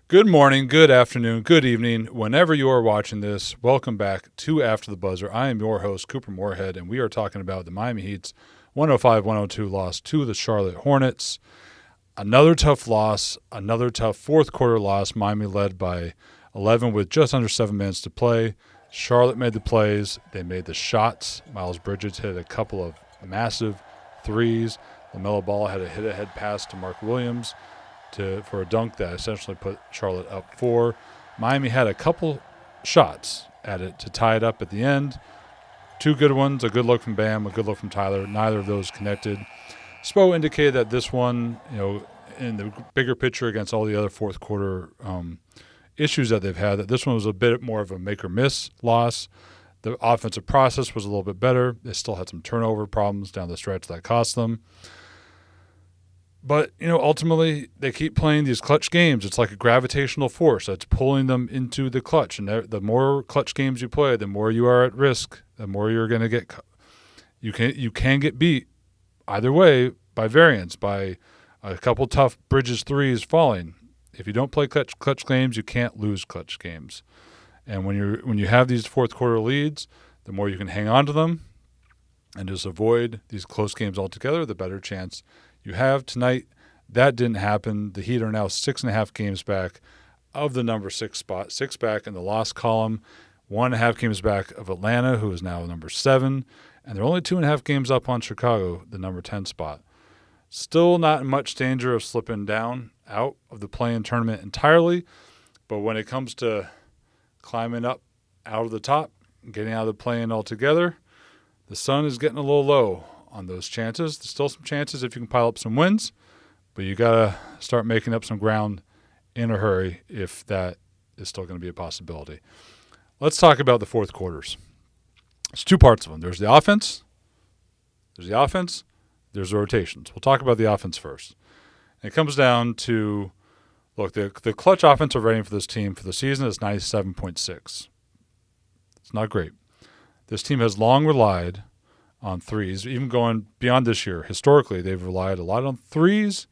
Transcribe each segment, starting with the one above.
Good morning, good afternoon, good evening. Whenever you are watching this, welcome back to After the Buzzer. I am your host, Couper Moorhead, and we are talking about the Miami Heat's 105-102 loss to the Charlotte Hornets. Another tough loss, another tough fourth quarter loss. Miami led by 11 with just under 7 minutes to play. Charlotte made the plays. They made the shots. Miles Bridges hit a couple of massive threes. LaMelo Ball had a hit-ahead pass to Mark Williams for a dunk that essentially put Charlotte up 4. Miami had a couple shots at it to tie it up at the end. 2 good ones, a good look from Bam, a good look from Tyler. Neither of those connected. Spo indicated that this one, in the bigger picture against all the other fourth quarter issues that they've had, that this one was a bit more of a make or miss loss. The offensive process was a little bit better. They still had some turnover problems down the stretch that cost them. But, ultimately, they keep playing these clutch games. It's like a gravitational force that's pulling them into the clutch. And the more clutch games you play, the more you are at risk, the more you're going to get – you can get beat either way by variance, by a couple tough Bridges threes falling. If you don't play clutch games, you can't lose clutch games. And when you have these fourth quarter leads, the more you can hang on to them and just avoid these close games altogether, the better chance you have. Tonight, that didn't happen. The Heat are now 6.5 games back of the number 6 spot, 6 back in the loss column, 1.5 games back of Atlanta, who is now number 7, and they're only 2.5 games up on Chicago, the number 10 spot. Still not in much danger of slipping down out of the play-in tournament entirely, but when it comes to climbing up out of the top, getting out of the play-in altogether, the sun is getting a little low on those chances. There's still some chances if you can pile up some wins, but you got to start making up some ground in a hurry if that is still going to be a possibility. Let's talk about the fourth quarters. There's 2 parts of them. There's the offense, there's the rotations. We'll talk about the offense first. And it comes down to, look, the clutch offensive rating for this team for the season is 97.6. It's not great. This team has long relied on threes, even going beyond this year. Historically, they've relied a lot on threes,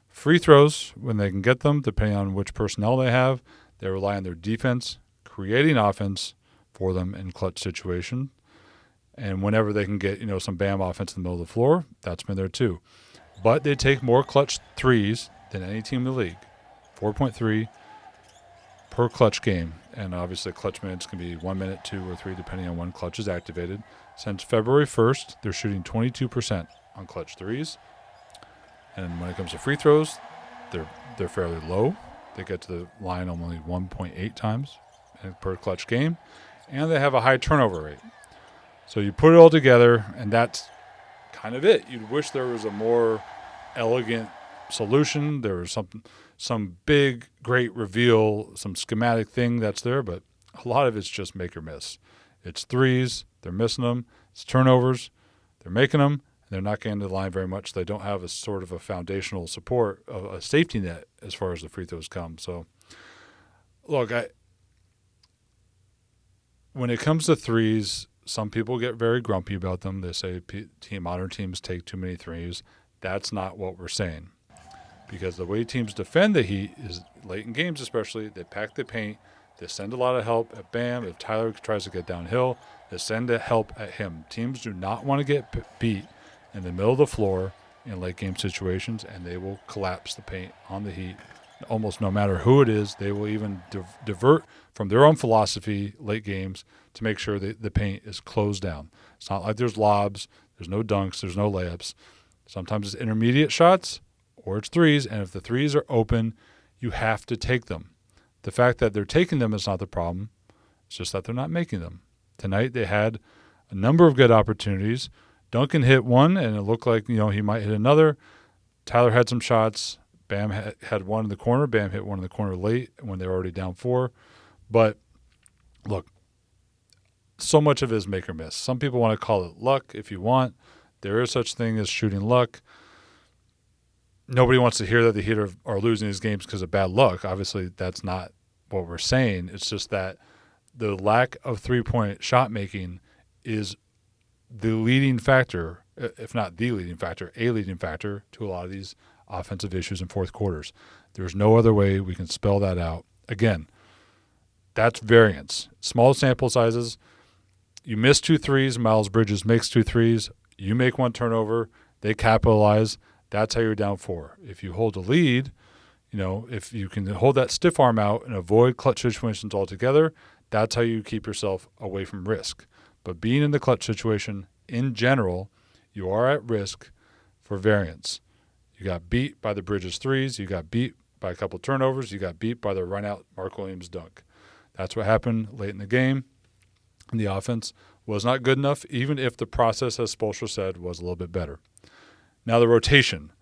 free throws when they can get them, depending on which personnel they have. They rely on their defense, creating offense for them in clutch situation. And whenever they can get, some Bam offense in the middle of the floor, that's been there too. But they take more clutch threes than any team in the league. 4.3 per clutch game. And obviously clutch minutes can be 1 minute, 2 or 3, depending on when clutch is activated. Since February 1st, they're shooting 22% on clutch threes. And when it comes to free throws, they're fairly low. They get to the line only 1.8 times per clutch game. And they have a high turnover rate. So you put it all together, and that's kind of it. You'd wish there was a more elegant solution. There was some big, great reveal, some schematic thing that's there, but a lot of it's just make or miss. It's threes, they're missing them. It's turnovers, they're making them, and they're not getting to the line very much. They don't have a sort of a foundational support, a safety net as far as the free throws come. So, look, when it comes to threes, some people get very grumpy about them. They say modern teams take too many threes. That's not what we're saying. Because the way teams defend the Heat is late in games especially, they pack the paint, they send a lot of help at Bam. If Tyler tries to get downhill, they send help at him. Teams do not want to get beat in the middle of the floor in late game situations, and they will collapse the paint on the Heat. Almost no matter who it is, they will even divert from their own philosophy late games to make sure that the paint is closed down. It's not like there's lobs, there's no dunks, there's no layups. Sometimes it's intermediate shots or it's threes, and if the threes are open, you have to take them. The fact that they're taking them is not the problem. It's just that they're not making them. Tonight they had a number of good opportunities. Duncan hit one, and it looked like he might hit another. Tyler had some shots. Bam had one in the corner. Bam hit one in the corner late when they were already down 4. But, look, so much of it is make or miss. Some people want to call it luck if you want. There is such thing as shooting luck. Nobody wants to hear that the Heat are losing these games because of bad luck. Obviously, that's not what we're saying. It's just that the lack of three-point shot making is the leading factor, if not the leading factor, a leading factor to a lot of these offensive issues in fourth quarters. There's no other way we can spell that out. Again, that's variance. Small sample sizes. You miss 2 threes. Miles Bridges makes 2 threes. You make 1 turnover. They capitalize. That's how you're down 4. If you hold a lead, if you can hold that stiff arm out and avoid clutch situations altogether, that's how you keep yourself away from risk. But being in the clutch situation, in general, you are at risk for variance. You got beat by the Bridges threes. You got beat by a couple turnovers. You got beat by the run-out Mark Williams dunk. That's what happened late in the game. And the offense was not good enough, even if the process, as Spoelstra said, was a little bit better. Now the rotation.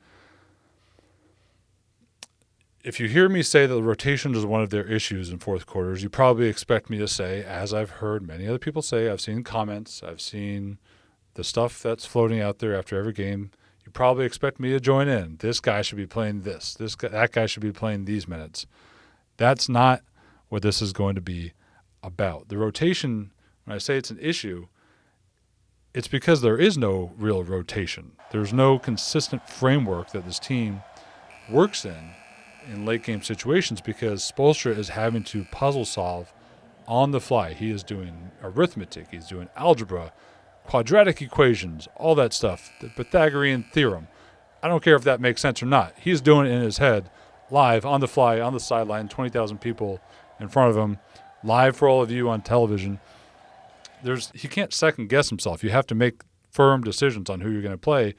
If you hear me say that the rotation is one of their issues in fourth quarters, you probably expect me to say, as I've heard many other people say, I've seen comments, I've seen the stuff that's floating out there after every game, you probably expect me to join in. This guy should be playing that guy should be playing these minutes. That's not what this is going to be about. The rotation, when I say it's an issue, it's because there is no real rotation. There's no consistent framework that this team works in late game situations because Spoelstra is having to puzzle solve on the fly. He is doing arithmetic. He's doing algebra, quadratic equations, all that stuff, the Pythagorean theorem. I don't care if that makes sense or not. He's doing it in his head, live, on the fly, on the sideline, 20,000 people in front of him, live for all of you on television. He can't second guess himself. You have to make firm decisions on who you're going to play.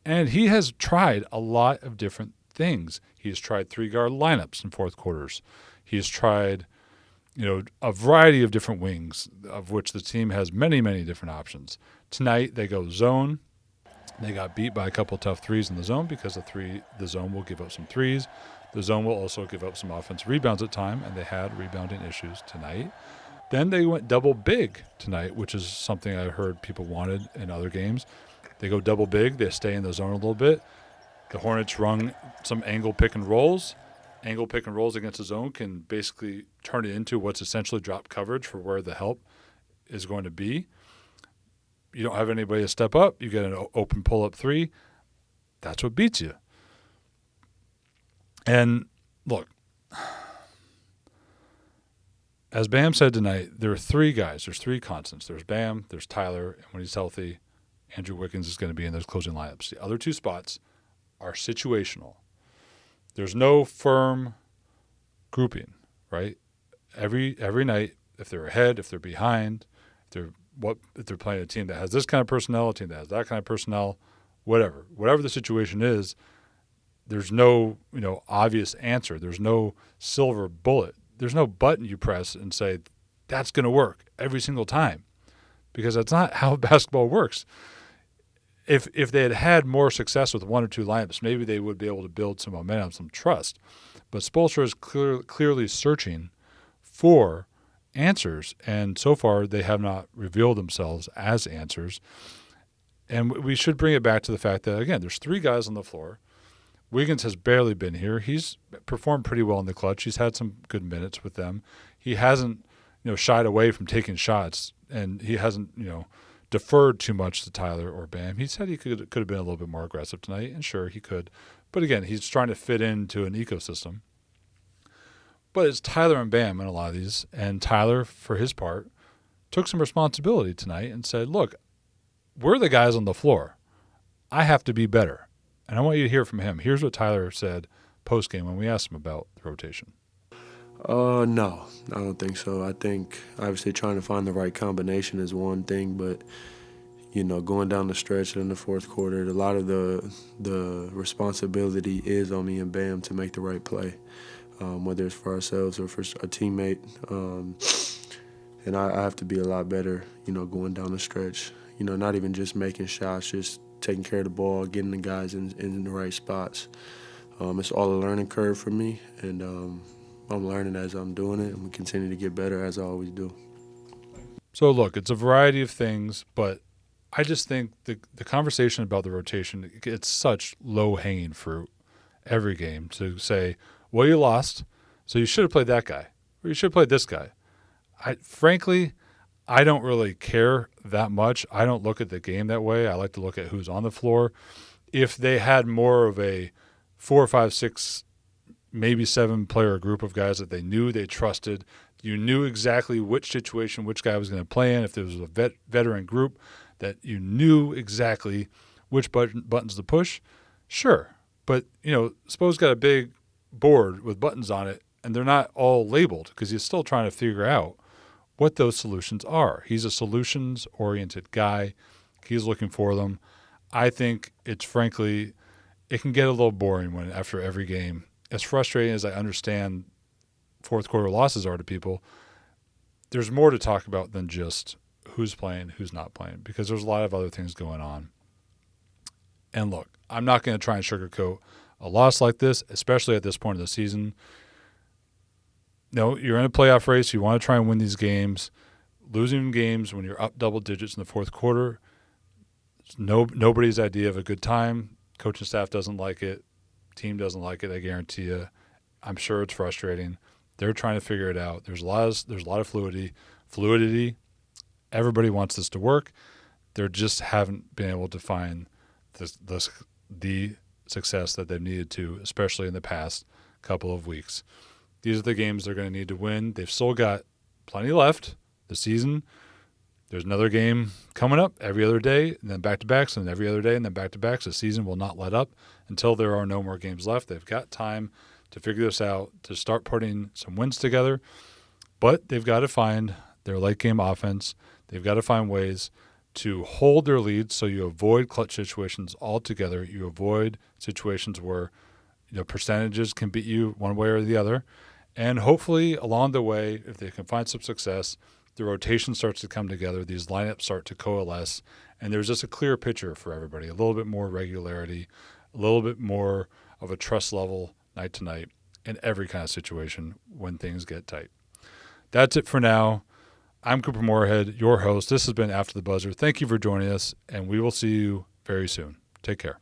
And he has tried a lot of different things. He's tried 3-guard lineups in fourth quarters. He's tried, a variety of different wings, of which the team has many, many different options. Tonight they go zone. They got beat by a couple tough threes in the zone because the zone will give up some threes. The zone will also give up some offensive rebounds at time, and they had rebounding issues tonight. Then they went double big tonight, which is something I heard people wanted in other games. They go double big. They stay in the zone a little bit. The Hornets run some angle pick and rolls. Angle pick and rolls against the zone can basically turn it into what's essentially drop coverage for where the help is going to be. You don't have anybody to step up. You get an open pull-up 3. That's what beats you. And look, as Bam said tonight, there are 3 guys. There's 3 constants. There's Bam, there's Tyler, and when he's healthy, Andrew Wiggins is going to be in those closing lineups. The other 2 spots are situational. There's no firm grouping, right? Every night, if they're ahead, if they're behind, if they're playing a team that has this kind of personnel, a team that has that kind of personnel, whatever the situation is, there's no obvious answer. There's no silver bullet. There's no button you press and say that's going to work every single time, because that's not how basketball works. If they had had more success with 1 or 2 lineups, maybe they would be able to build some momentum, some trust. But Spoelstra is clearly searching for answers, and so far they have not revealed themselves as answers. And we should bring it back to the fact that, again, there's 3 guys on the floor. Wiggins has barely been here. He's performed pretty well in the clutch. He's had some good minutes with them. He hasn't, shied away from taking shots, and he hasn't, deferred too much to Tyler or Bam. He said he could have been a little bit more aggressive tonight, and sure, he could. But again, he's trying to fit into an ecosystem. But it's Tyler and Bam in a lot of these, and Tyler, for his part, took some responsibility tonight and said, look, we're the guys on the floor. I have to be better. And I want you to hear from him. Here's what Tyler said post-game when we asked him about the rotation. No, I don't think so. I think obviously trying to find the right combination is one thing, but going down the stretch in the fourth quarter, a lot of the responsibility is on me and Bam to make the right play, whether it's for ourselves or for a teammate. And I have to be a lot better, going down the stretch. Not even just making shots, just taking care of the ball, getting the guys in the right spots. It's all a learning curve for me, and I'm learning as I'm doing it, and we continue to get better as I always do. So, look, it's a variety of things, but I just think the conversation about the rotation, it's such low-hanging fruit every game to say, well, you lost, so you should have played that guy, or you should have played this guy. Frankly, I don't really care that much. I don't look at the game that way. I like to look at who's on the floor. If they had more of a 4, 5, 6, maybe 7 player group of guys that they knew, they trusted. You knew exactly which situation which guy was going to play in. If there was a veteran group that you knew exactly which buttons to push, sure. But, Spo's got a big board with buttons on it, and they're not all labeled because he's still trying to figure out what those solutions are. He's a solutions-oriented guy. He's looking for them. I think it can get a little boring when after every game. As frustrating as I understand fourth quarter losses are to people, there's more to talk about than just who's playing, who's not playing, because there's a lot of other things going on. And look, I'm not going to try and sugarcoat a loss like this, especially at this point of the season. No, you're in a playoff race. You want to try and win these games. Losing games when you're up double digits in the fourth quarter, it's nobody's idea of a good time. Coaching staff doesn't like it. Team doesn't like it, I guarantee you. I'm sure it's frustrating. They're trying to figure it out. There's a lot of fluidity. Everybody wants this to work. They just haven't been able to find the success that they've needed to, especially in the past couple of weeks. These are the games they're going to need to win. They've still got plenty left this season. There's another game coming up every other day, and then back-to-backs, and every other day, and then back-to-backs. The season will not let up until there are no more games left. They've got time to figure this out, to start putting some wins together, but they've got to find their late-game offense. They've got to find ways to hold their leads so you avoid clutch situations altogether. You avoid situations where percentages can beat you one way or the other. And hopefully along the way, if they can find some success, the rotation starts to come together, these lineups start to coalesce, and there's just a clear picture for everybody, a little bit more regularity, a little bit more of a trust level night to night in every kind of situation when things get tight. That's it for now. I'm Couper Moorhead, your host. This has been After the Buzzer. Thank you for joining us, and we will see you very soon. Take care.